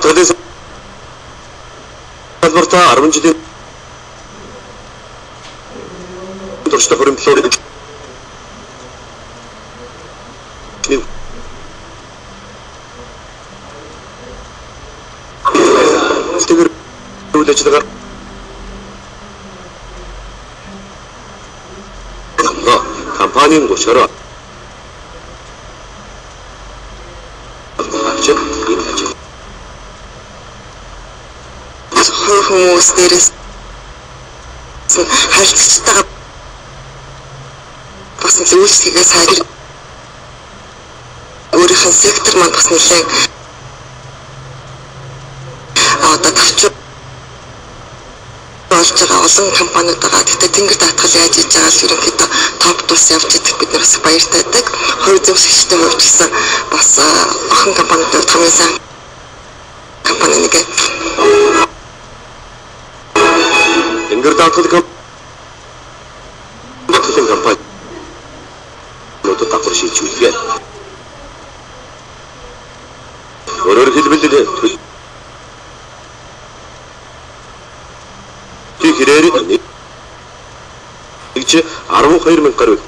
Хатгадын салбартаа 10 жилийн туршлагын хуримтлал тэгэр үйл ажиллагаа компанийн гушаараа хүмүүс дээрээс харилцагчтайгаа бас үйлчлэгээ сайжруулж өөрийнхөө сектор маань бас нэлээд одоо тавч болж байгаа олон компаниуд байгаа. Тэгтээ тэнгэр даатгал яаж хийж байгаа л ерөнхийдөө топ тус явж идэх бид нар бас баяртай байдаг. Хувь зэмсэгчтэй хувьд гэсэн бас охин компаниуд хамгийн сайн компани нэг. Тэнгэр даатгал компани нотод давхар шийдвэрлэгээ. Өөрөөр хэлбэл хэрээр нэг 12,000 гаруй